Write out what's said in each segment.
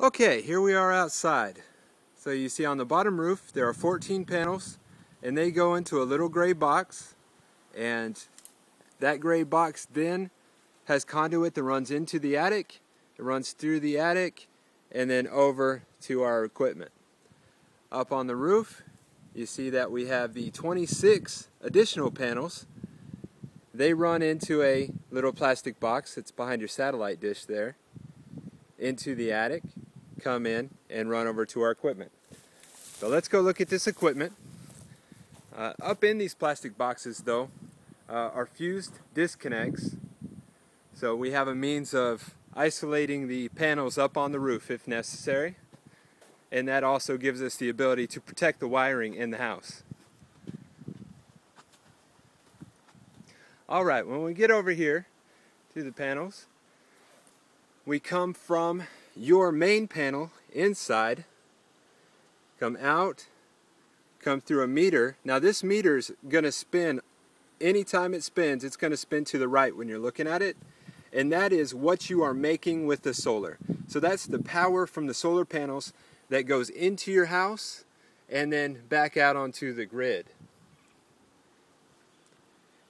Okay, here we are outside. So you see on the bottom roof there are 14 panels, and they go into a little gray box, and that gray box then has conduit that runs into the attic. It runs through the attic and then over to our equipment. Up on the roof you see that we have the 26 additional panels. They run into a little plastic box that's behind your satellite dish there, into the attic, come in and run over to our equipment. So let's go look at this equipment. Up in these plastic boxes though are fused disconnects, so we have a means of isolating the panels up on the roof if necessary, and that also gives us the ability to protect the wiring in the house. Alright, when we get over here to the panels, we come from your main panel inside, come out, come through a meter. Now this meter is going to spin. Anytime it spins, it's going to spin to the right when you're looking at it, and that is what you are making with the solar. So that's the power from the solar panels that goes into your house and then back out onto the grid.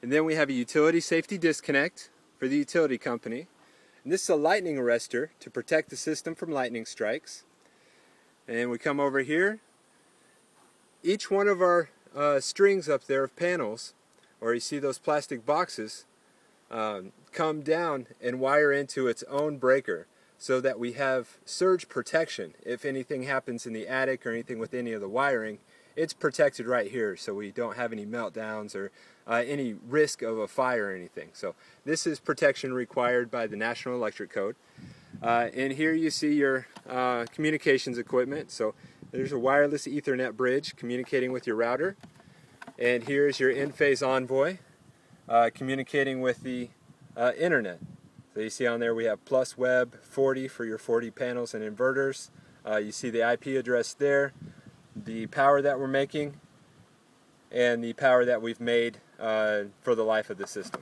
And then we have a utility safety disconnect for the utility company. And this is a lightning arrestor to protect the system from lightning strikes. And we come over here. Each one of our strings up there of panels, or you see those plastic boxes, come down and wire into its own breaker so that we have surge protection. If anything happens in the attic or anything with any of the wiring, it's protected right here, so we don't have any meltdowns or any risk of a fire or anything. So this is protection required by the National Electric Code. And here you see your communications equipment. So there's a wireless Ethernet bridge communicating with your router. And here's your in-phase envoy communicating with the internet. So you see on there we have plus web 40 for your 40 panels and inverters. You see the IP address there, the power that we're making, and the power that we've made for the life of the system.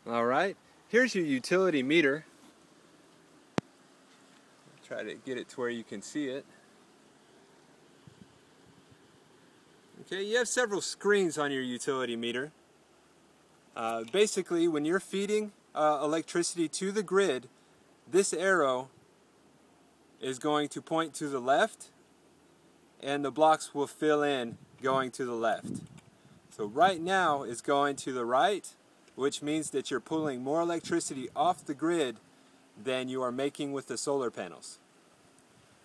Alright, here's your utility meter. Try to get it to where you can see it. Okay, you have several screens on your utility meter. Basically, when you're feeding electricity to the grid, this arrow is going to point to the left, and the blocks will fill in going to the left. So right now it's going to the right, which means that you're pulling more electricity off the grid than you are making with the solar panels.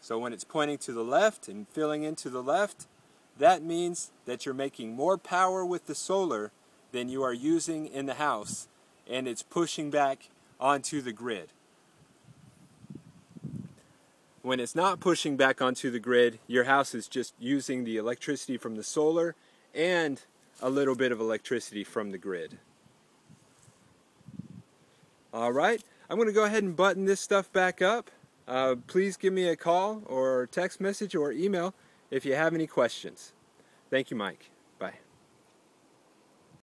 So when it's pointing to the left and filling into the left, that means that you're making more power with the solar than you are using in the house, and it's pushing back onto the grid. When it's not pushing back onto the grid, your house is just using the electricity from the solar and a little bit of electricity from the grid. Alright, I'm going to go ahead and button this stuff back up. Please give me a call or text message or email if you have any questions. Thank you, Mike.